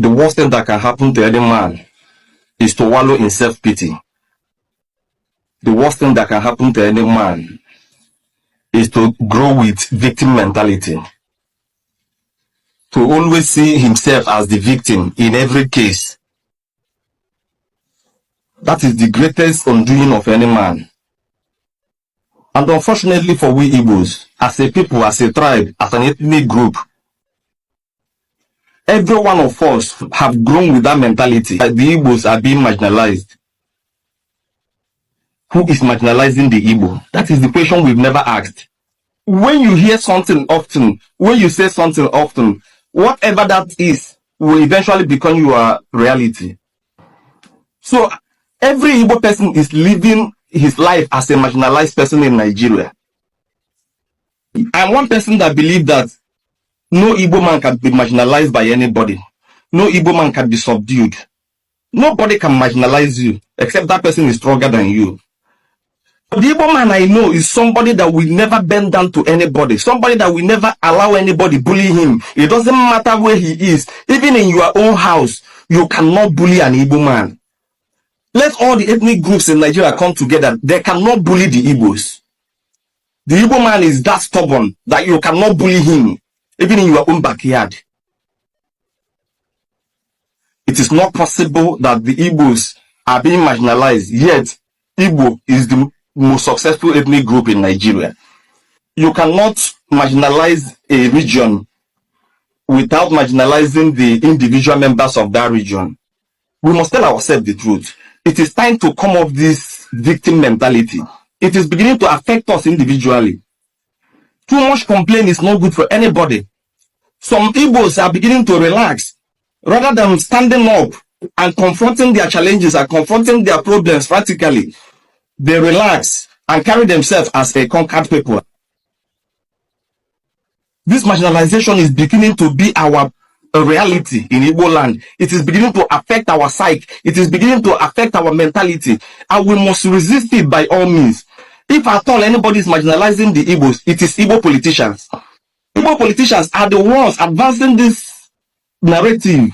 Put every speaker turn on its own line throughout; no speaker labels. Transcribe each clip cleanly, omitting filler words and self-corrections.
the worst thing that can happen to any man is to wallow in self-pity. The worst thing that can happen to any man is to grow with victim mentality. To always see himself as the victim in every case. That is the greatest undoing of any man. And unfortunately for we Igbos, as a people, as a tribe, as an ethnic group, every one of us have grown with that mentality that the Igbos are being marginalized. Who is marginalizing the Igbo? That is the question we've never asked. When you hear something often, when you say something often, whatever that is will eventually become your reality. So every Igbo person is living his life as a marginalized person in Nigeria. I'm one person that believes that no Igbo man can be marginalized by anybody. No Igbo man can be subdued. Nobody can marginalize you except that person is stronger than you. The Igbo man I know is somebody that will never bend down to anybody. Somebody that will never allow anybody bully him. It doesn't matter where he is. Even in your own house, you cannot bully an Igbo man. Let all the ethnic groups in Nigeria come together. They cannot bully the Igbos. The Igbo man is that stubborn that you cannot bully him, even in your own backyard. It is not possible that the Igbos are being marginalized, yet Igbo is the most successful ethnic group in Nigeria. You cannot marginalize a region without marginalizing the individual members of that region. We must tell ourselves the truth. It is time to come off this victim mentality. It is beginning to affect us individually. Too much complaint is not good for anybody. Some Igbos are beginning to relax. Rather than standing up and confronting their challenges and confronting their problems practically, they relax and carry themselves as a conquered people. This marginalization is beginning to be our reality in Igbo land. It is beginning to affect our psyche. It is beginning to affect our mentality. And we must resist it by all means. If at all anybody is marginalizing the Igbos, it is Igbo politicians. Igbo politicians are the ones advancing this narrative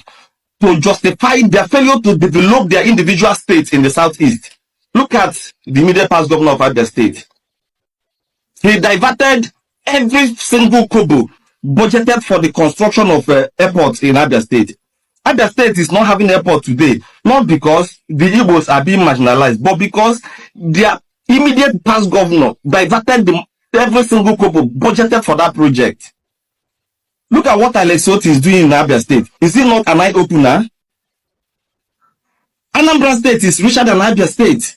to justify their failure to develop their individual states in the southeast. Look at the immediate past governor of Abia State. He diverted every single kobo budgeted for the construction of airports in Abia State. Abia State is not having airport today, not because the Igbos are being marginalized, but because their immediate past governor diverted every single kobo budgeted for that project. Look at what Alexot is doing in Abia State. Is it not an eye-opener? Anambra State is richer than Abia State.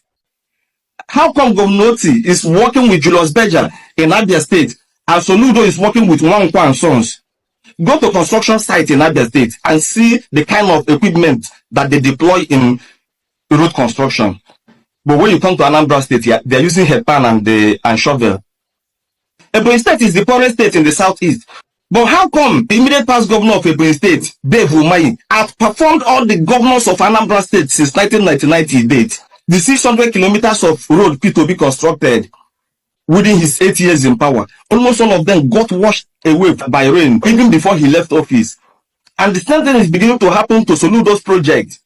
How come Governor Oti is working with Julius Berger in Abia State and Soludo is working with Nwankwo and Sons? Go to construction site in Abia State and see the kind of equipment that they deploy in road construction. But when you come to Anambra State, they're using headpan and shovel. Ebonyi State is the poorest state in the southeast. But how come the immediate past governor of Ebonyi State, Dave Umahi, outperformed all the governors of Anambra State since 1990 date? The 600 kilometers of road to be constructed within his 8 years in power, almost all of them got washed away by rain even before he left office. And the same thing is beginning to happen to Soludo's project.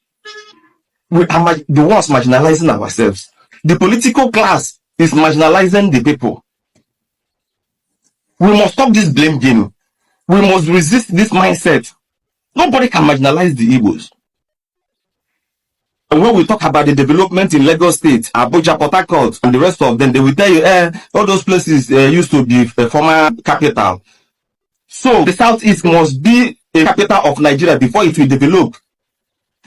We are the ones marginalizing ourselves. The political class is marginalizing the people. We must stop this blame game. We must resist this mindset. Nobody can marginalize the Igbos. And when we talk about the development in Lagos State, Abuja, Port Harcourt, and the rest of them, they will tell you, all those places used to be a former capital. So the Southeast must be a capital of Nigeria before it will develop.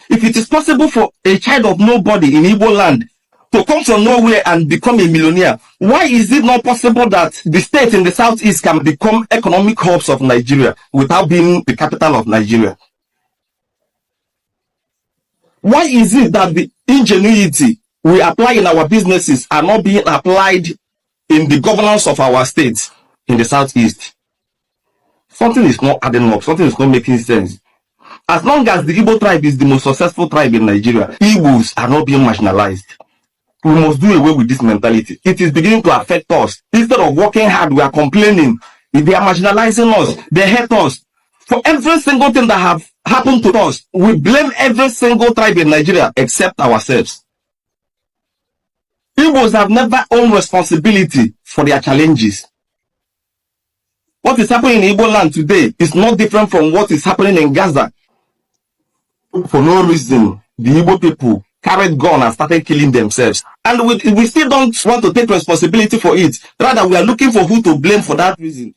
If it is possible for a child of nobody in Igbo land to come from nowhere and become a millionaire, why is it not possible that the states in the Southeast can become economic hubs of Nigeria without being the capital of Nigeria? Why is it that the ingenuity we apply in our businesses are not being applied in the governance of our states in the Southeast? Something is not adding up. Something is not making sense. As long as the Igbo tribe is the most successful tribe in Nigeria, Igbos are not being marginalized. We must do away with this mentality. It is beginning to affect us. Instead of working hard, we are complaining. If they are marginalizing us, they hate us. For every single thing that have happened to us, we blame every single tribe in Nigeria except ourselves. Igbos have never owned responsibility for their challenges. What is happening in Igbo land today is not different from what is happening in Gaza. For no reason, the Igbo people carried gun and started killing themselves. And we still don't want to take responsibility for it. Rather, we are looking for who to blame for that reason.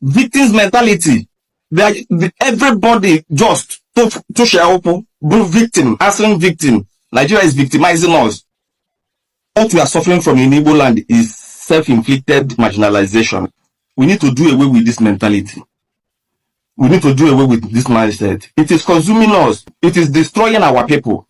Victims mentality. Everybody just to share open, victim, answering victim. Nigeria is victimizing us. What we are suffering from in Igbo land is self-inflicted marginalization. We need to do away with this mentality. We need to do away with this mindset. It is consuming us. It is destroying our people.